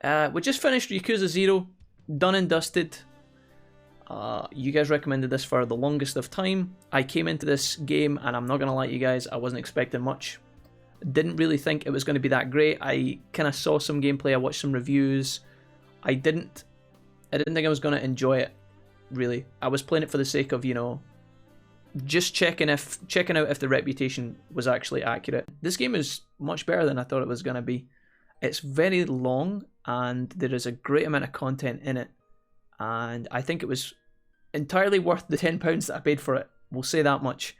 We just finished Yakuza 0, done and dusted. You guys recommended this for the longest of time. I came into this game, and I'm not going to lie to you guys, I wasn't expecting much. Didn't really think it was going to be that great. I kind of saw some gameplay, I watched some reviews. I didn't think I was going to enjoy it, really. I was playing it for the sake of, just checking out if the reputation was actually accurate. This game is much better than I thought it was going to be. It's very long, and there is a great amount of content in it. And I think it was entirely worth the £10 that I paid for it. We'll say that much.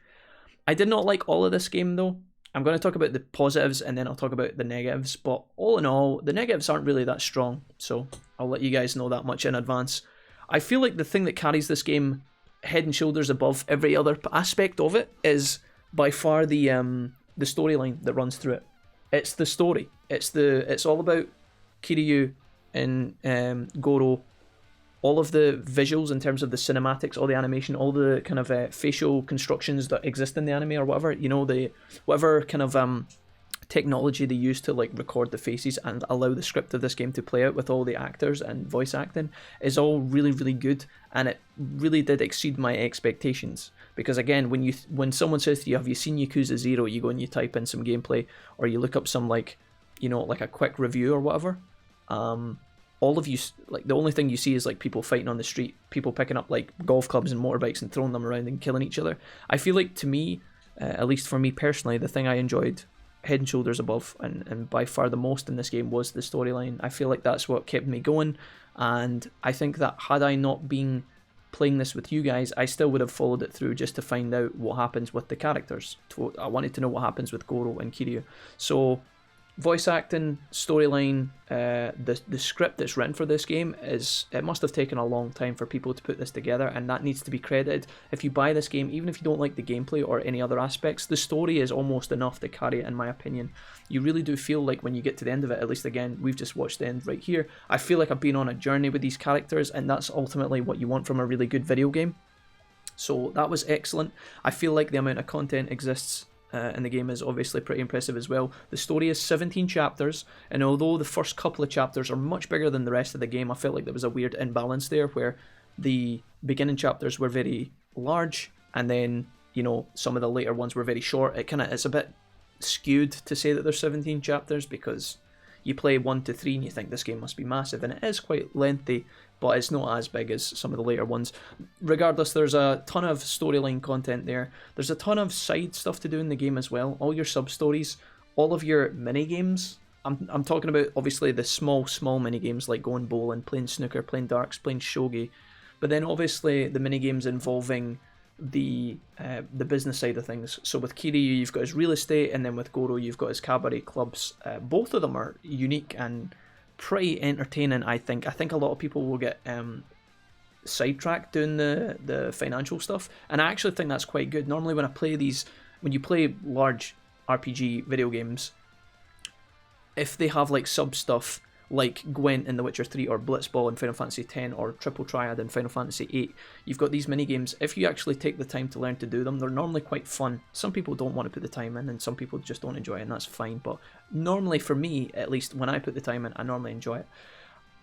I did not like all of this game, though. I'm going to talk about the positives, and then I'll talk about the negatives. But all in all, the negatives aren't really that strong. So I'll let you guys know that much in advance. I feel like the thing that carries this game head and shoulders above every other aspect of it is by far the storyline that runs through it. It's the story. It's all about Kiryu and Goro. All of the visuals in terms of the cinematics, all the animation, all the kind of facial constructions that exist in the anime or whatever, whatever kind of technology they use to like record the faces and allow the script of this game to play out with all the actors and voice acting is all really, really good, and it really did exceed my expectations. Because again, when someone says to you, "Have you seen Yakuza 0?" you go and you type in some gameplay, or you look up some like a quick review or whatever. All of you, like, the only thing you see is like people fighting on the street, people picking up like golf clubs and motorbikes and throwing them around and killing each other. I feel like, to me, at least for me personally, the thing I enjoyed head and shoulders above and by far the most in this game was the storyline. I feel like that's what kept me going, and I think that had I not been playing this with you guys, I still would have followed it through just to find out what happens with the characters. I wanted to know what happens with Goro and Kiryu. So voice acting, storyline, the script that's written for this game it must have taken a long time for people to put this together, and that needs to be credited. If you buy this game, even if you don't like the gameplay or any other aspects, the story is almost enough to carry it, in my opinion. You really do feel like when you get to the end of it, at least again, we've just watched the end right here, I feel like I've been on a journey with these characters, and that's ultimately what you want from a really good video game. So that was excellent. I feel like the amount of content exists in the game is obviously pretty impressive as well. The story is 17 chapters, and although the first couple of chapters are much bigger than the rest of the game, I felt like there was a weird imbalance there where the beginning chapters were very large, and then some of the later ones were very short. It's a bit skewed to say that there's 17 chapters, because you play 1 to 3 and you think this game must be massive, and it is quite lengthy, but it's not as big as some of the later ones. Regardless, there's a ton of storyline content there. There's a ton of side stuff to do in the game as well. All your sub-stories, all of your mini-games. I'm talking about, obviously, the small mini-games like going bowling, playing snooker, playing darts, playing shogi. But then, obviously, the mini-games involving the business side of things. So with Kiryu, you've got his real estate, and then with Goro, you've got his cabaret clubs. Both of them are unique and pretty entertaining, I think. I think a lot of people will get sidetracked doing the financial stuff, and I actually think that's quite good. Normally when you play large RPG video games, if they have like sub stuff like Gwent in The Witcher 3 or Blitzball in Final Fantasy X or Triple Triad in Final Fantasy VIII, you've got these mini-games. If you actually take the time to learn to do them, they're normally quite fun. Some people don't want to put the time in, and some people just don't enjoy it, and that's fine. But normally for me, at least when I put the time in, I normally enjoy it.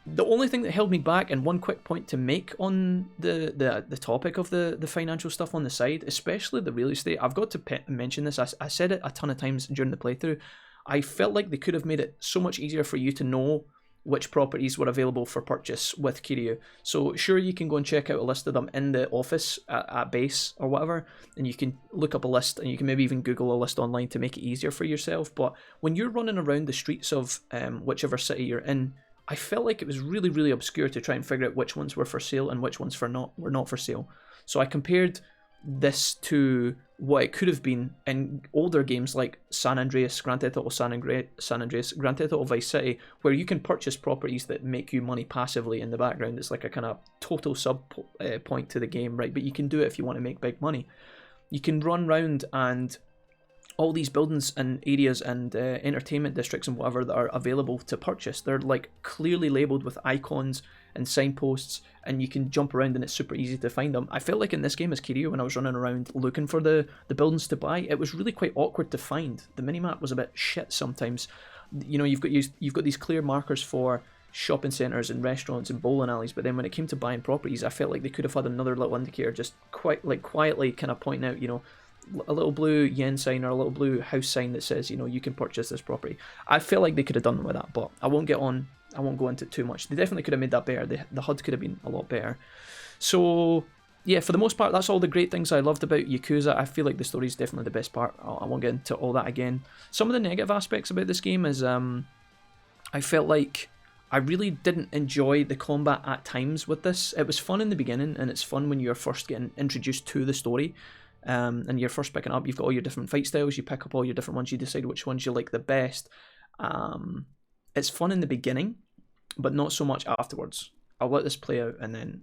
The only thing that held me back, and one quick point to make on the topic of the financial stuff on the side, especially the real estate, I've got to mention this. I said it a ton of times during the playthrough. I felt like they could have made it so much easier for you to know which properties were available for purchase with Kiryu. So sure, you can go and check out a list of them in the office at base or whatever, and you can look up a list, and you can maybe even Google a list online to make it easier for yourself. But when you're running around the streets of whichever city you're in, I felt like it was really, really obscure to try and figure out which ones were for sale and which ones were not for sale. So I compared this to what it could have been in older games like San Andreas, Grand Theft Auto San Andreas, Grand Theft Auto Vice City, where you can purchase properties that make you money passively in the background. It's like a kind of total sub point to the game, right? But you can do it if you want to make big money. You can run around, and all these buildings and areas and entertainment districts and whatever that are available to purchase, they're like clearly labeled with icons and signposts, and you can jump around and it's super easy to find them. I felt like in this game as Kiryu, when I was running around looking for the buildings to buy, it was really quite awkward to find. The minimap was a bit shit sometimes. You've got these clear markers for shopping centres and restaurants and bowling alleys, but then when it came to buying properties, I felt like they could have had another little indicator just quietly kind of pointing out, you know, a little blue yen sign or a little blue house sign that says, you know, you can purchase this property. I feel like they could have done with that, but I won't go into it too much. They definitely could have made that better. The HUD could have been a lot better. So yeah, for the most part, that's all the great things I loved about Yakuza. I feel like the story is definitely the best part. I won't get into all that again. Some of the negative aspects about this game is I felt like I really didn't enjoy the combat at times with this. It was fun in the beginning, and it's fun when you're first getting introduced to the story. And you're first picking up, you've got all your different fight styles, you pick up all your different ones, you decide which ones you like the best. It's fun in the beginning, but not so much afterwards. I'll let this play out and then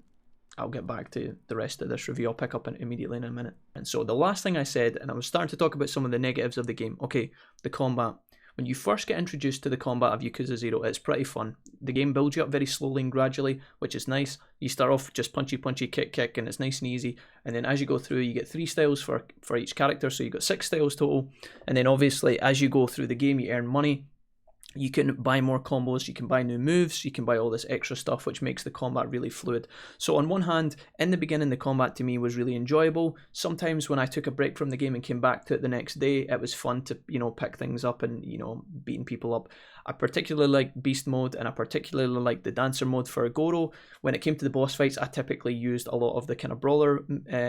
I'll get back to the rest of this review. I'll pick up immediately in a minute. And so the last thing I said, and I was starting to talk about some of the negatives of the game. Okay, the combat. When you first get introduced to the combat of Yakuza 0, it's pretty fun. The game builds you up very slowly and gradually, which is nice. You start off just punchy, kick, and it's nice and easy. And then as you go through, you get 3 styles for each character, so you've got 6 styles total. And then obviously, as you go through the game, you earn money. You can buy more combos, you can buy new moves, you can buy all this extra stuff, which makes the combat really fluid. So on one hand, in the beginning, the combat to me was really enjoyable. Sometimes when I took a break from the game and came back to it the next day, it was fun to, you know, pick things up and, you know, beating people up. I particularly like Beast Mode, and I particularly like the Dancer Mode for Goro. When it came to the boss fights, I typically used a lot of the kind of brawler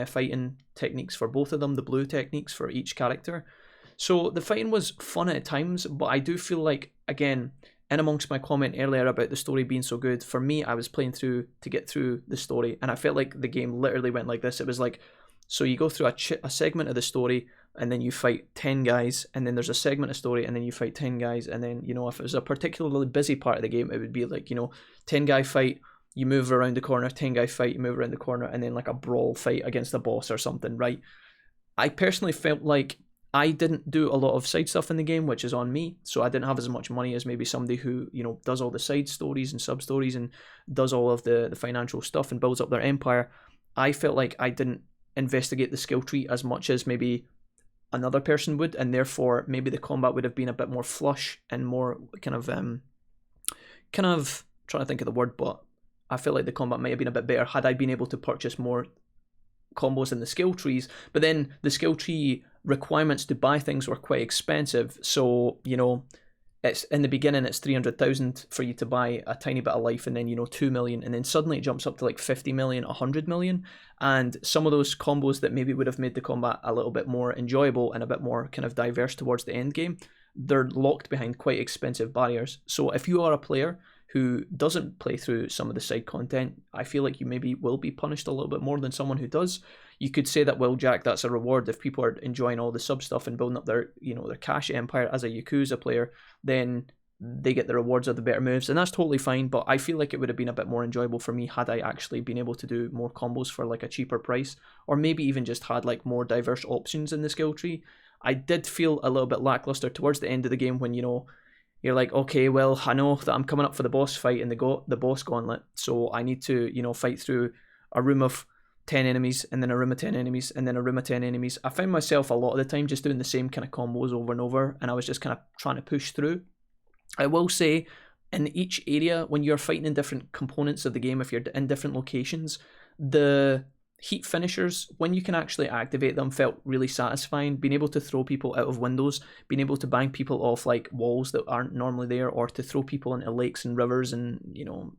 fighting techniques for both of them, the blue techniques for each character. So the fighting was fun at times, but I do feel like, again, in amongst my comment earlier about the story being so good, for me, I was playing through to get through the story, and I felt like the game literally went like this. It was like, so you go through a segment of the story, and then you fight 10 guys, and then there's a segment of story, and then you fight 10 guys, and then, you know, if it was a particularly busy part of the game, it would be like, you know, 10 guy fight, you move around the corner, 10 guy fight, you move around the corner, and then like a brawl fight against a boss or something, right? I personally felt like I didn't do a lot of side stuff in the game, which is on me. So I didn't have as much money as maybe somebody who, you know, does all the side stories and sub stories and does all of the financial stuff and builds up their empire. I felt like I didn't investigate the skill tree as much as maybe another person would, and therefore maybe the combat would have been a bit more flush and more kind of trying to think of the word, but I feel like the combat might have been a bit better had I been able to purchase more combos in the skill trees. But then the skill tree requirements to buy things were quite expensive, so, you know, it's in the beginning it's 300,000 for you to buy a tiny bit of life, and then, you know, 2 million, and then suddenly it jumps up to like 50 million, 100 million, and some of those combos that maybe would have made the combat a little bit more enjoyable and a bit more kind of diverse towards the end game, they're locked behind quite expensive barriers. So if you are a player who doesn't play through some of the side content, I feel like you maybe will be punished a little bit more than someone who does. You could say that, well, Jack, that's a reward. If people are enjoying all the sub stuff and building up their, you know, their cash empire as a Yakuza player, then they get the rewards of the better moves, and that's totally fine. But I feel like it would have been a bit more enjoyable for me had I actually been able to do more combos for like a cheaper price, or maybe even just had like more diverse options in the skill tree. I did feel a little bit lackluster towards the end of the game when, you know, you're like, okay, well, I know that I'm coming up for the boss fight in the boss gauntlet, so I need to, you know, fight through a room of 10 enemies, and then a room of 10 enemies, and then a room of 10 enemies. I found myself a lot of the time just doing the same kind of combos over and over, and I was just kind of trying to push through. I will say, in each area, when you're fighting in different components of the game, if you're in different locations, the heat finishers, when you can actually activate them, felt really satisfying. Being able to throw people out of windows, being able to bang people off like walls that aren't normally there, or to throw people into lakes and rivers and, you know,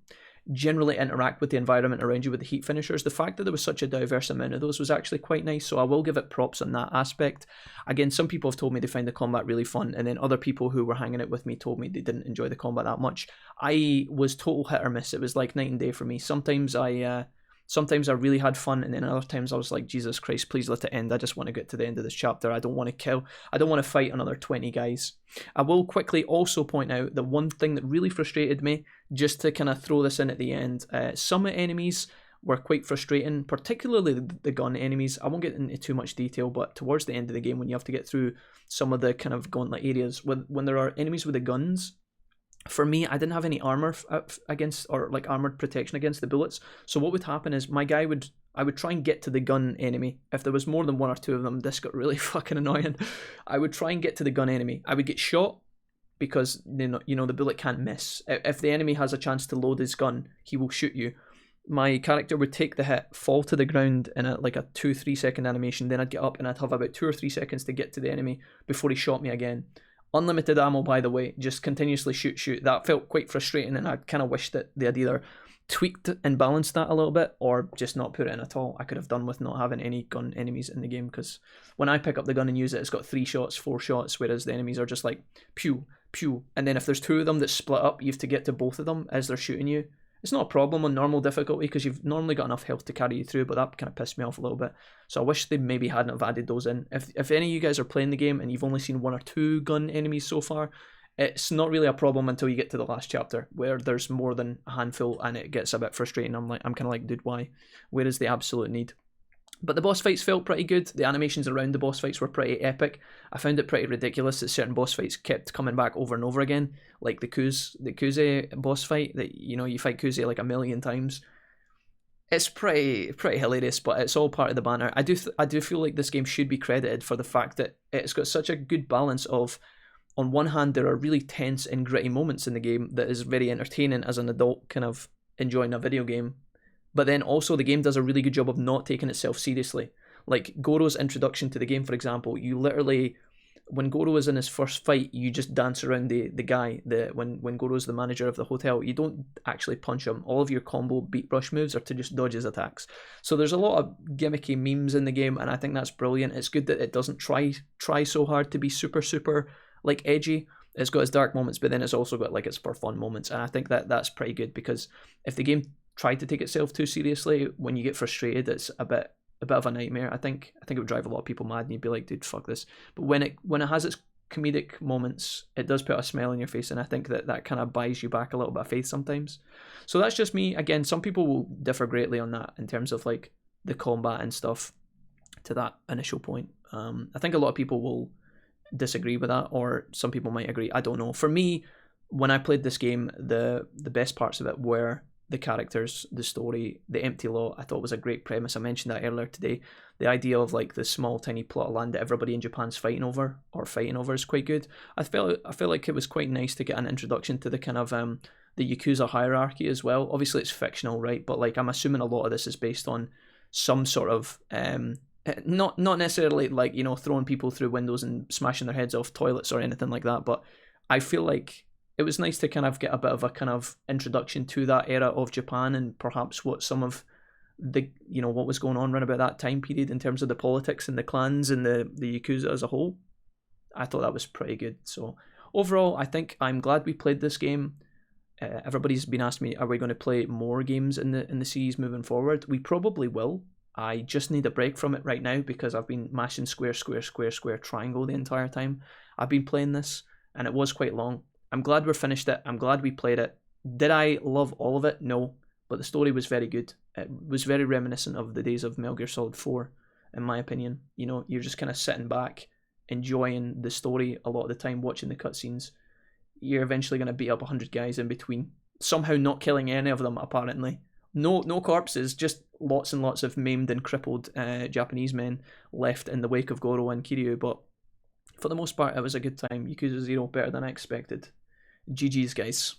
generally interact with the environment around you with the heat finishers. The fact that there was such a diverse amount of those was actually quite nice, so I will give it props on that aspect. Again, some people have told me they find the combat really fun, and then other people who were hanging out with me told me they didn't enjoy the combat that much. I was total hit or miss. It was like night and day for me. Sometimes I really had fun, and then other times I was like, Jesus Christ, please let it end. I just want to get to the end of this chapter. I don't want to fight another 20 guys. I will quickly also point out that one thing that really frustrated me, just to kind of throw this in at the end, some enemies were quite frustrating, particularly the gun enemies. I won't get into too much detail, but towards the end of the game, when you have to get through some of the kind of gauntlet areas, when there are enemies with the guns, for me, I didn't have any armor against, or like armored protection against the bullets. So what would happen is I would try and get to the gun enemy. If there was more than one or two of them, this got really fucking annoying. I would try and get to the gun enemy. I would get shot, because the bullet can't miss. If the enemy has a chance to load his gun, he will shoot you. My character would take the hit, fall to the ground in a 2-3 second animation, then I'd get up and I'd have about 2 or 3 seconds to get to the enemy before he shot me again. Unlimited ammo, by the way, just continuously shoot. That felt quite frustrating, and I kind of wish that they had either tweaked and balanced that a little bit or just not put it in at all. I could have done with not having any gun enemies in the game, because when I pick up the gun and use it, it's got 3 shots, 4 shots, whereas the enemies are just like pew, pew, and then if there's 2 of them that split up, you have to get to both of them as they're shooting you. It's not a problem on normal difficulty because you've normally got enough health to carry you through, but that kind of pissed me off a little bit. So I wish they maybe hadn't have added those in. If any of you guys are playing the game and you've only seen 1 or 2 gun enemies so far, it's not really a problem until you get to the last chapter where there's more than a handful and it gets a bit frustrating. I'm kind of like, dude, why? Where is the absolute need? But the boss fights felt pretty good. The animations around the boss fights were pretty epic. I found it pretty ridiculous that certain boss fights kept coming back over and over again, like the Kuze boss fight that you fight Kuze like 1,000,000 times. It's pretty hilarious, but it's all part of the banner. I do feel like this game should be credited for the fact that it's got such a good balance of, on one hand, there are really tense and gritty moments in the game that is very entertaining as an adult kind of enjoying a video game. But then also the game does a really good job of not taking itself seriously. Like Goro's introduction to the game, for example, you literally, when Goro is in his first fight, you just dance around the guy. When Goro's the manager of the hotel, you don't actually punch him. All of your combo beat brush moves are to just dodge his attacks. So there's a lot of gimmicky memes in the game, and I think that's brilliant. It's good that it doesn't try so hard to be super like edgy. It's got its dark moments, but then it's also got like its for fun moments, and I think that's pretty good, because if the game tried to take itself too seriously, when you get frustrated, it's a bit of a nightmare. I think it would drive a lot of people mad, and you'd be like, dude, fuck this. But when it has its comedic moments, it does put a smile on your face, and I think that kind of buys you back a little bit of faith sometimes. So that's just me. Again, some people will differ greatly on that in terms of like the combat and stuff to that initial point. I think a lot of people will disagree with that, or some people might agree. I don't know. For me, when I played this game, the best parts of it were the characters, the story, the empty lot. I thought was a great premise. I mentioned that earlier today. The idea of like the small tiny plot of land that everybody in Japan's fighting over is quite good. I feel like it was quite nice to get an introduction to the kind of the Yakuza hierarchy as well. Obviously it's fictional, right? But like I'm assuming a lot of this is based on some sort of not necessarily like, throwing people through windows and smashing their heads off toilets or anything like that, but I feel like it was nice to kind of get a bit of a kind of introduction to that era of Japan, and perhaps what some of the, what was going on around about that time period in terms of the politics and the clans and the Yakuza as a whole. I thought that was pretty good. So overall, I think I'm glad we played this game. Everybody's been asking me, are we going to play more games in the series moving forward? We probably will. I just need a break from it right now because I've been mashing square, triangle the entire time I've been playing this, and it was quite long. I'm glad we finished it. I'm glad we played it. Did I love all of it? No. But the story was very good. It was very reminiscent of the days of Metal Gear Solid 4, in my opinion. You're just kind of sitting back, enjoying the story a lot of the time, watching the cutscenes. You're eventually going to beat up 100 guys in between, somehow not killing any of them, apparently. No corpses, just lots and lots of maimed and crippled Japanese men left in the wake of Goro and Kiryu. But for the most part, it was a good time. Yakuza 0 better than I expected. GG's, guys.